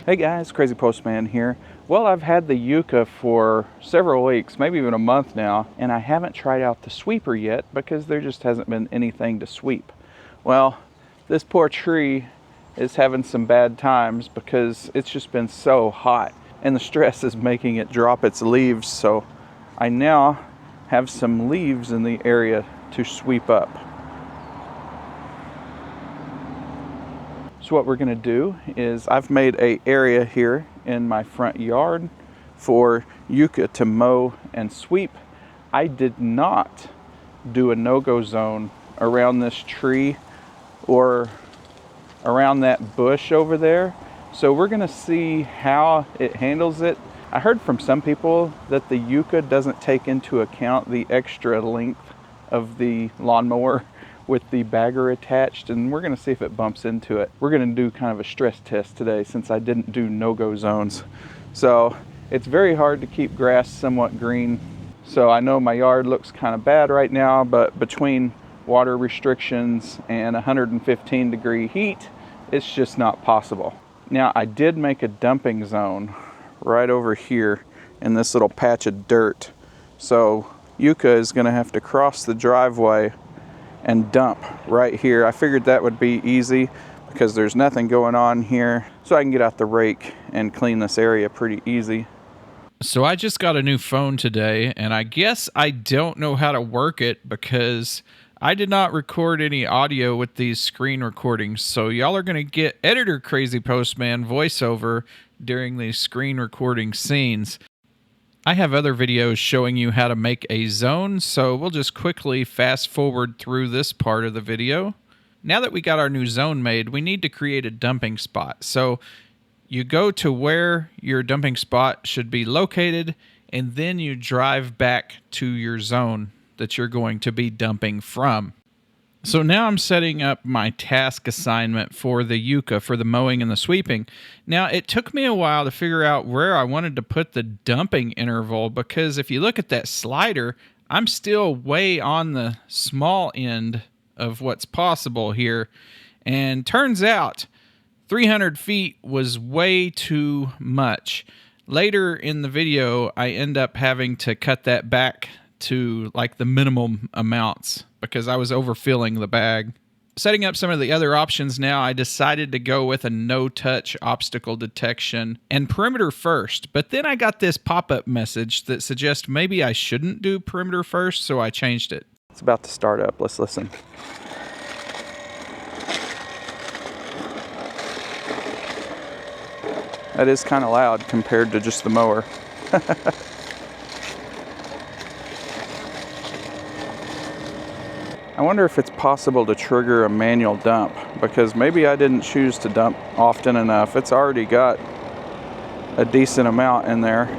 Hey guys, Crazypostman here. Well, I've had the Yuka for several weeks, maybe even a month now, and I haven't tried out the sweeper yet because there just hasn't been anything to sweep. Well, this poor tree is having some bad times because it's just been so hot and the stress is making it drop its leaves, so I now have some leaves in the area to sweep up. So what we're going to do is I've made an area here in my front yard for Yuka to mow and sweep. I did not do a no-go zone around this tree or around that bush over there. So we're going to see how it handles it. I heard from some people that the Yuka doesn't take into account the extra length of the lawnmower with the bagger attached, and we're going to see if it bumps into it. We're going to do kind of a stress test today since I didn't do no-go zones. So it's very hard to keep grass somewhat green. So I know my yard looks kind of bad right now, but between water restrictions and 115-degree heat, it's just not possible. Now I did make a dumping zone right over here in this little patch of dirt. So Yuka is going to have to cross the driveway and dump right here. I figured that would be easy because there's nothing going on here, so I can get out the rake and clean this area pretty easy. So I just got a new phone today, and I guess I don't know how to work it because I did not record any audio with these screen recordings. So y'all are going to get editor Crazypostman voiceover during these screen recording scenes. I have other videos showing you how to make a zone, so we'll just quickly fast forward through this part of the video. Now that we got our new zone made, we need to create a dumping spot. So you go to where your dumping spot should be located, and then you drive back to your zone that you're going to be dumping from. So now I'm setting up my task assignment for the Yuka for the mowing and the sweeping. Now it took me a while to figure out where I wanted to put the dumping interval because if you look at that slider, I'm still way on the small end of what's possible here. And turns out 300 feet was way too much. Later in the video, I end up having to cut that back to like the minimum amounts because I was overfilling the bag. Setting up some of the other options now, I decided to go with a no-touch obstacle detection and perimeter first, but then I got this pop-up message that suggests maybe I shouldn't do perimeter first, so I changed it. It's about to start up. Let's listen. That is kind of loud compared to just the mower. I wonder if it's possible to trigger a manual dump because maybe I didn't choose to dump often enough. It's already got a decent amount in there.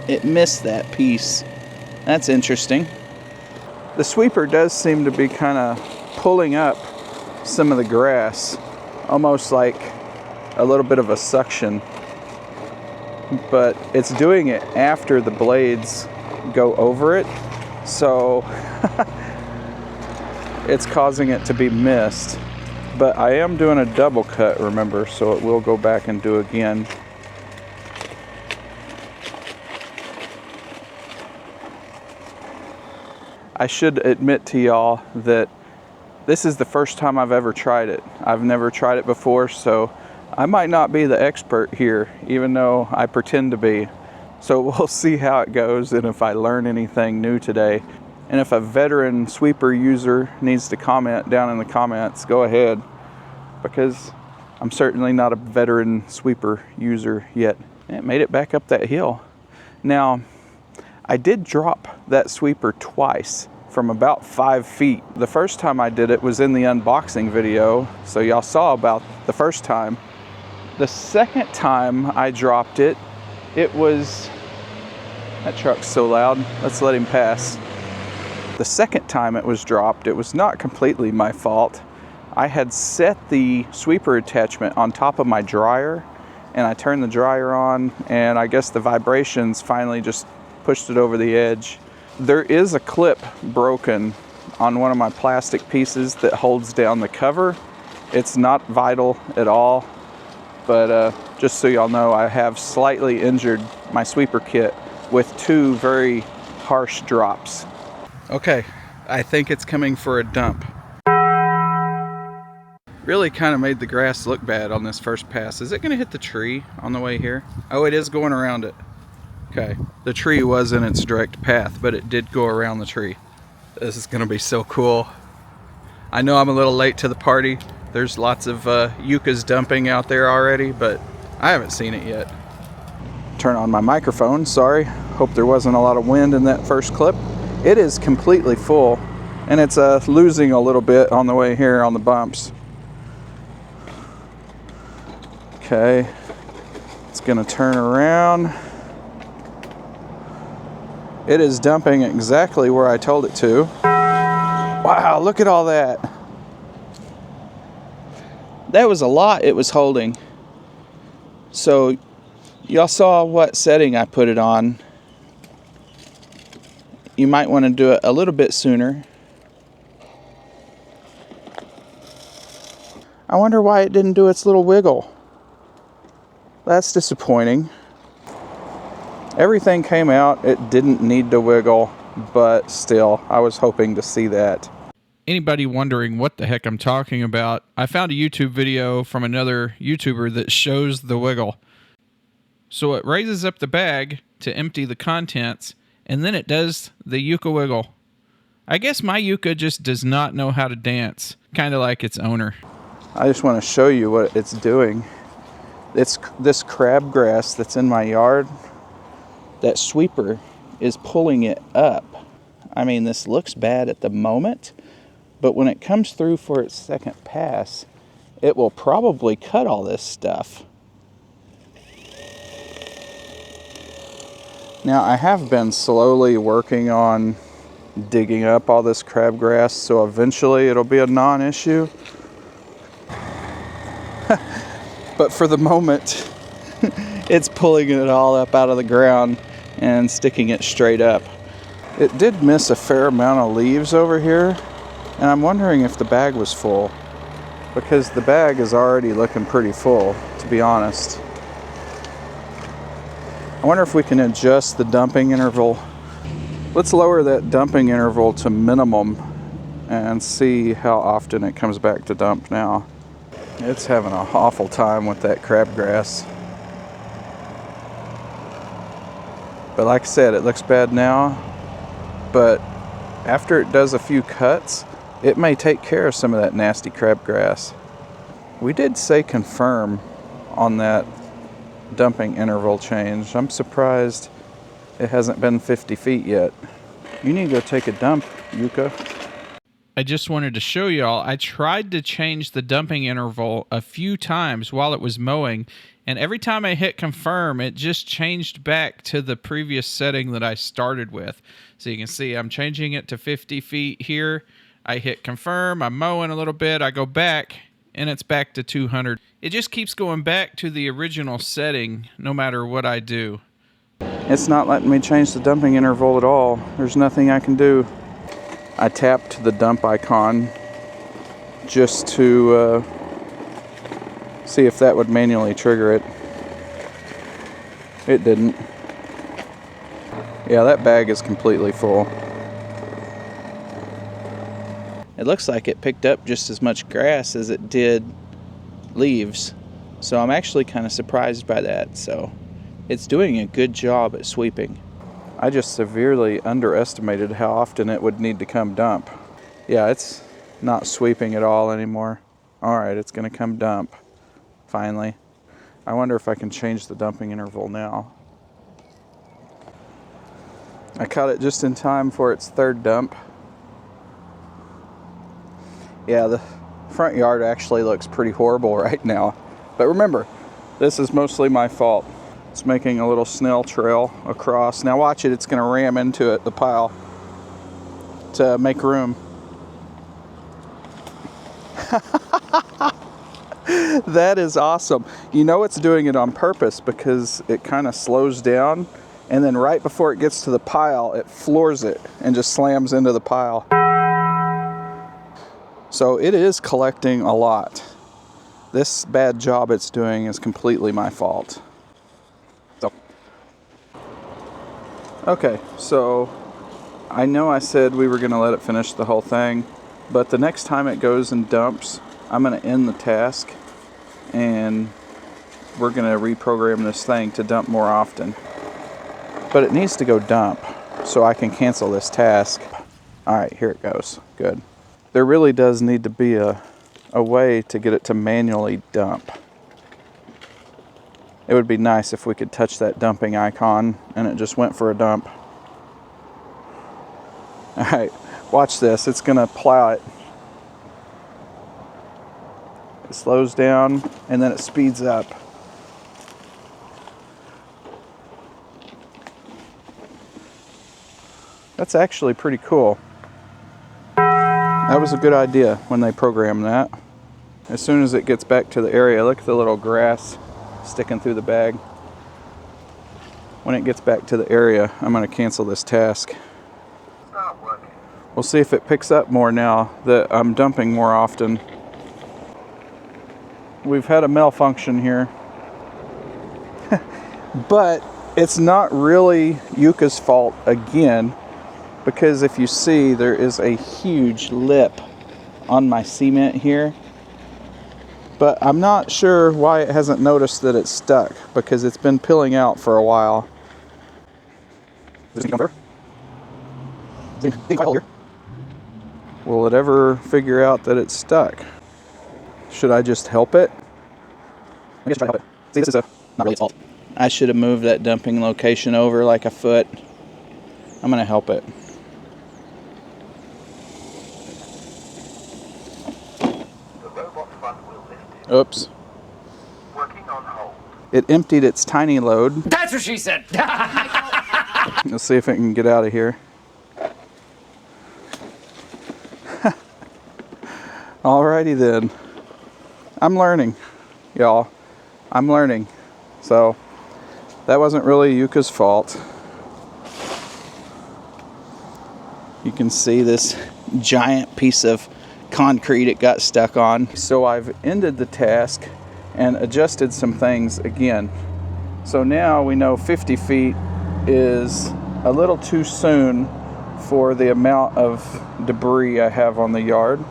It missed that piece. That's interesting. The sweeper does seem to be kind of pulling up some of the grass, almost like a little bit of a suction. But it's doing it after the blades go over it, so it's causing it to be missed. But I am doing a double cut, remember, so it will go back and do again. I should admit to y'all that this is the first time I've ever tried it. I've never tried it before, so I might not be the expert here, even though I pretend to be. So we'll see how it goes and if I learn anything new today. And if a veteran sweeper user needs to comment down in the comments, go ahead, because I'm certainly not a veteran sweeper user yet. It made it back up that hill. Now, I did drop that sweeper twice from about 5 feet. The first time I did it was in the unboxing video, so y'all saw about the first time. The second time I dropped it, it was... That truck's so loud. Let's let him pass. The second time it was dropped, it was not completely my fault. I had set the sweeper attachment on top of my dryer, and I turned the dryer on, and I guess the vibrations finally just pushed it over the edge. There is a clip broken on one of my plastic pieces that holds down the cover. It's not vital at all, but just so y'all know, I have slightly injured my sweeper kit with 2 very harsh drops. Okay, I think it's coming for a dump. Really kind of made the grass look bad on this first pass. Is it going to hit the tree on the way here? Oh, it is going around it. Okay, the tree was in its direct path, but it did go around the tree. This is going to be so cool. I know I'm a little late to the party. There's lots of yuccas dumping out there already, but I haven't seen it yet. Turn on my microphone, sorry. Hope there wasn't a lot of wind in that first clip. It is completely full, and it's losing a little bit on the way here on the bumps. Okay, it's gonna turn around. It is dumping exactly where I told it to. Wow, look at all that. That was a lot it was holding. So y'all saw what setting I put it on. You might want to do it a little bit sooner. I wonder why it didn't do its little wiggle. That's disappointing. Everything came out. It didn't need to wiggle, but still, I was hoping to see that. Anybody wondering what the heck I'm talking about, I found a YouTube video from another YouTuber that shows the wiggle. So it raises up the bag to empty the contents, and then it does the yucca wiggle. I guess my yucca just does not know how to dance, kind of like its owner. I just want to show you what it's doing. It's this crabgrass that's in my yard. That sweeper is pulling it up. I mean, this looks bad at the moment, but when it comes through for its second pass, it will probably cut all this stuff. Now, I have been slowly working on digging up all this crabgrass, so eventually it'll be a non-issue. But for the moment, it's pulling it all up out of the ground and sticking it straight up. It did miss a fair amount of leaves over here, and I'm wondering if the bag was full, because the bag is already looking pretty full, to be honest. I wonder if we can adjust the dumping interval. Let's lower that dumping interval to minimum and see how often it comes back to dump now. It's having an awful time with that crabgrass. But like I said, it looks bad now, but after it does a few cuts, it may take care of some of that nasty crabgrass. We did say confirm on that dumping interval change. I'm surprised it hasn't been 50 feet yet. You need to go take a dump, Yuka. I just wanted to show y'all, I tried to change the dumping interval a few times while it was mowing, and every time I hit confirm, it just changed back to the previous setting that I started with. So you can see I'm changing it to 50 feet here. I hit confirm, I'm mowing a little bit, I go back, and it's back to 200. It just keeps going back to the original setting no matter what I do. It's not letting me change the dumping interval at all. There's nothing I can do. I tapped the dump icon just to see if that would manually trigger it. It didn't. Yeah, that bag is completely full. It looks like it picked up just as much grass as it did leaves. So I'm actually kind of surprised by that. So it's doing a good job at sweeping. I just severely underestimated how often it would need to come dump. Yeah, it's not sweeping at all anymore. All right, it's gonna come dump, finally. I wonder if I can change the dumping interval now. I caught it just in time for its third dump. Yeah, the front yard actually looks pretty horrible right now. But remember, this is mostly my fault. It's making a little snail trail across. Now watch it, it's gonna ram into it, the pile, to make room. That is awesome. You know it's doing it on purpose because it kind of slows down And then right before it gets to the pile, it floors it and just slams into the pile. So it is collecting a lot. This bad job it's doing is completely my fault. Okay, so I know I said we were going to let it finish the whole thing, but the next time it goes and dumps, I'm going to end the task and we're going to reprogram this thing to dump more often. But it needs to go dump so I can cancel this task. Alright, here it goes. Good. There really does need to be a way to get it to manually dump. It would be nice if we could touch that dumping icon and it just went for a dump. Alright, watch this. It's going to plow it. It slows down and then it speeds up. That's actually pretty cool. That was a good idea when they programmed that. As soon as it gets back to the area, look at the little grass sticking through the bag. When it gets back to the area, I'm going to cancel this task. We'll see if it picks up more now that I'm dumping more often. We've had a malfunction here. But it's not really Yuka's fault again, because if you see, there is a huge lip on my cement here. But I'm not sure why it hasn't noticed that it's stuck, because it's been pilling out for a while. Will it ever figure out that it's stuck? Should I just help it? I guess try to help it. See, this is not really its fault. I should have moved that dumping location over like a foot. I'm going to help it. Oops. Working on hold. It emptied its tiny load. That's what she said. Let's see if it can get out of here. Alrighty then. I'm learning, y'all. I'm learning. So, that wasn't really Yuka's fault. You can see this giant piece of concrete it got stuck on. So I've ended the task and adjusted some things again. So now we know 50 feet is a little too soon for the amount of debris I have on the yard.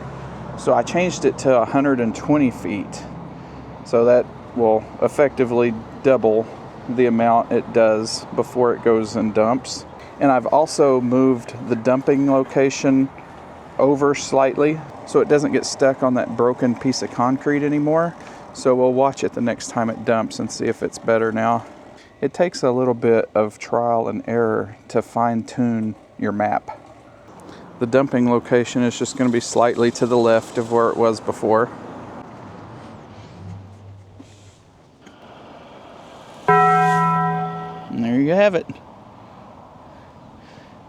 So I changed it to 120 feet. So that will effectively double the amount it does before it goes and dumps. And I've also moved the dumping location over slightly so it doesn't get stuck on that broken piece of concrete anymore. So we'll watch it the next time it dumps and see if it's better now. It takes a little bit of trial and error to fine-tune your map. The dumping location is just going to be slightly to the left of where it was before. And there you have it.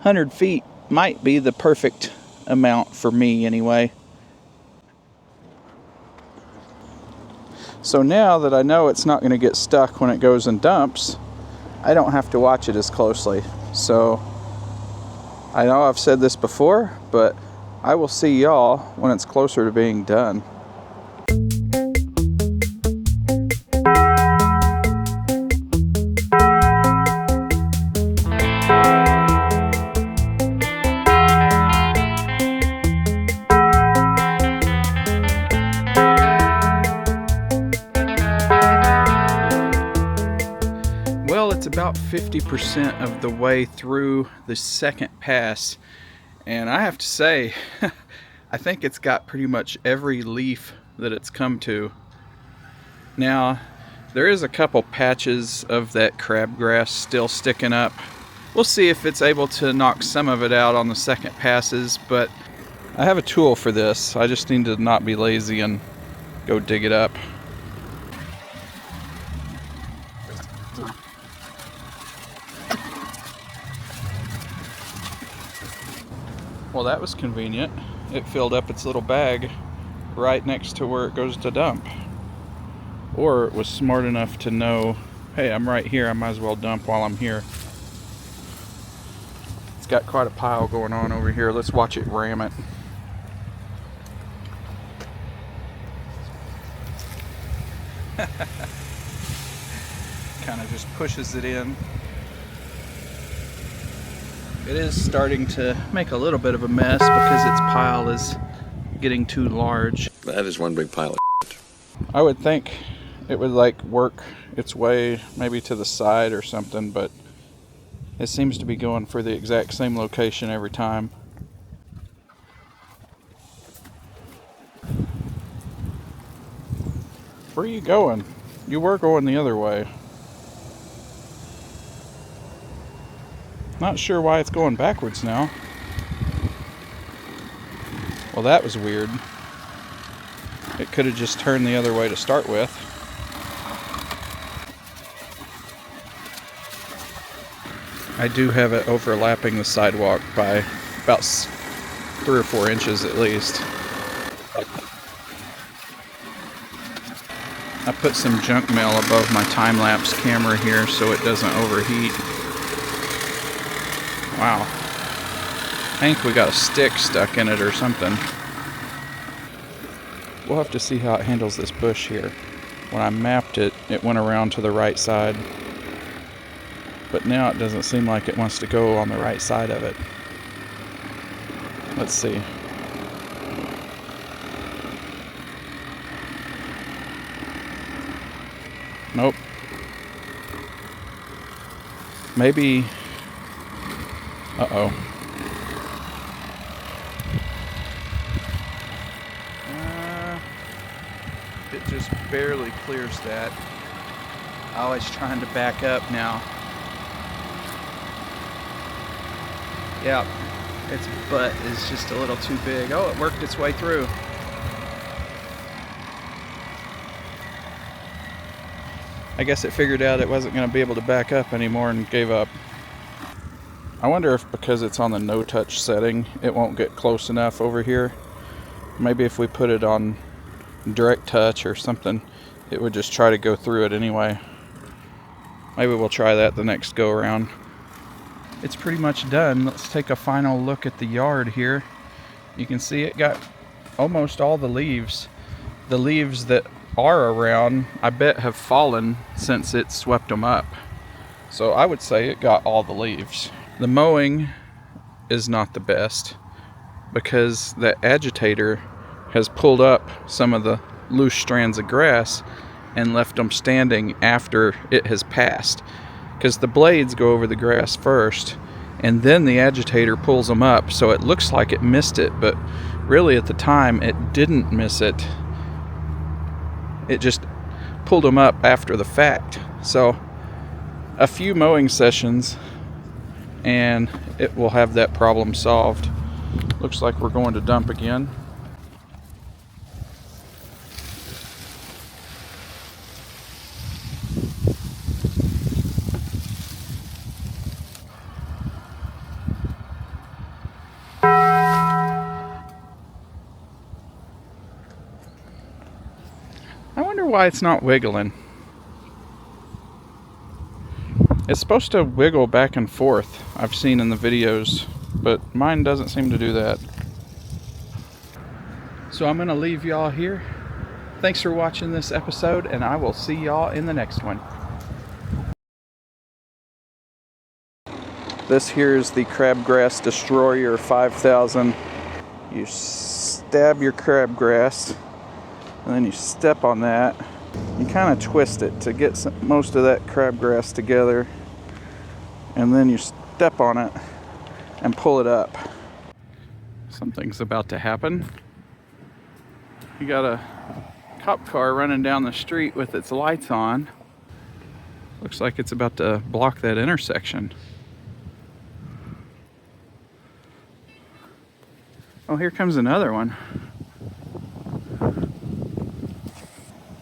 100 feet might be the perfect amount for me anyway. So now that I know it's not going to get stuck when it goes and dumps, I don't have to watch it as closely. So I know I've said this before, but I will see y'all when it's closer to being done. Well, it's about 50% of the way through the second pass, and I have to say, I think it's got pretty much every leaf that it's come to. Now, there is a couple patches of that crabgrass still sticking up. We'll see if it's able to knock some of it out on the second passes, but I have a tool for this. I just need to not be lazy and go dig it up. Well, that was convenient. It filled up its little bag right next to where it goes to dump. Or it was smart enough to know, hey, I'm right here, I might as well dump while I'm here. got quite a pile going on over here. Let's watch it ram it. Kind of just pushes it in. It is starting to make a little bit of a mess because its pile is getting too large. That is one big pile of shit. I would think it would like work its way maybe to the side or something, but it seems to be going for the exact same location every time. Where are you going? You were going the other way. Not sure why it's going backwards now. Well, that was weird. It could have just turned the other way to start with. I do have it overlapping the sidewalk by about 3 or 4 inches at least. I put some junk mail above my time-lapse camera here so it doesn't overheat. Wow. I think we got a stick stuck in it or something. We'll have to see how it handles this bush here. When I mapped it, it went around to the right side. But now it doesn't seem like it wants to go on the right side of it. Let's see. Nope. Maybe... Uh-oh. It just barely clears that. Oh, it's trying to back up now. Yep. Its butt is just a little too big. Oh, it worked its way through. I guess it figured out it wasn't going to be able to back up anymore and gave up. I wonder if because it's on the no-touch setting, it won't get close enough over here. Maybe if we put it on direct touch or something, it would just try to go through it anyway. Maybe we'll try that the next go around. It's pretty much done. Let's take a final look at the yard here. You can see it got almost all the leaves. The leaves that are around, I bet, have fallen since it swept them up. So I would say it got all the leaves. The mowing is not the best because the agitator has pulled up some of the loose strands of grass and left them standing after it has passed. Because the blades go over the grass first and then the agitator pulls them up, so it looks like it missed it, but really at the time it didn't miss it. It just pulled them up after the fact. So a few mowing sessions and it will have that problem solved. Looks like we're going to dump again. I wonder why it's not wiggling. It's supposed to wiggle back and forth, I've seen in the videos, but mine doesn't seem to do that. So I'm gonna leave y'all here. Thanks for watching this episode, and I will see y'all in the next one. This here is the Crabgrass Destroyer 5000. You stab your crabgrass, and then you step on that. You kind of twist it to get most of that crabgrass together, and then you step on it and pull it up. Something's about to happen. You got a cop car running down the street with its lights on. Looks like it's about to block that intersection. Oh, here comes another one.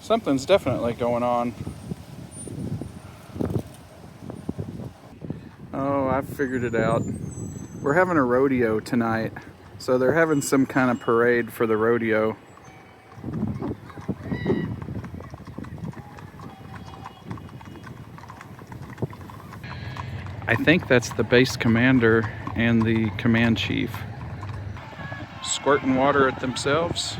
Something's definitely going on. Oh, I've figured it out. We're having a rodeo tonight, so they're having some kind of parade for the rodeo. I think that's the base commander and the command chief. Squirting water at themselves.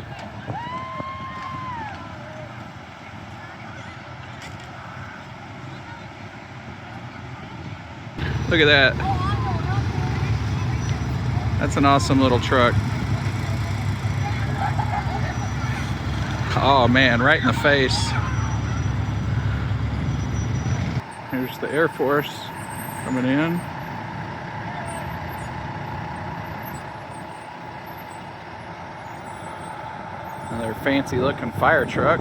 Look at that. That's an awesome little truck. Oh man, right in the face. Here's the Air Force coming in. Another fancy looking fire truck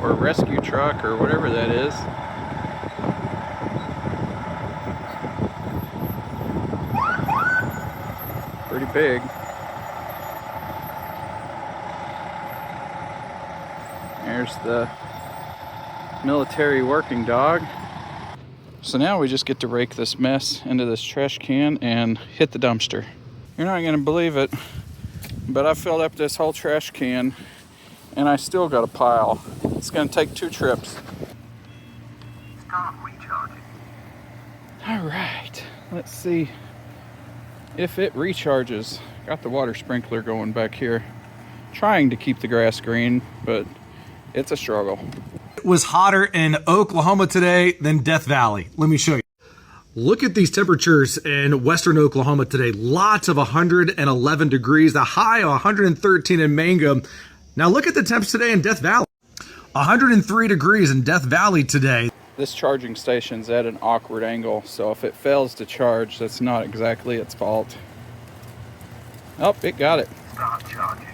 or rescue truck or whatever that is. Pretty big. There's the military working dog. So now we just get to rake this mess into this trash can and hit the dumpster. You're not gonna believe it, but I filled up this whole trash can and I still got a pile. It's gonna take 2 trips. Start recharging. All right, let's see if it recharges. Got the water sprinkler going back here. Trying to keep the grass green, but it's a struggle. It was hotter in Oklahoma today than Death Valley. Let me show you. Look at these temperatures in western Oklahoma today. Lots of 111 degrees, the high of 113 in Mangum. Now look at the temps today in Death Valley. 103 degrees in Death Valley today. This charging station's at an awkward angle, so if it fails to charge, that's not exactly its fault. Oh, it got it. Start charging.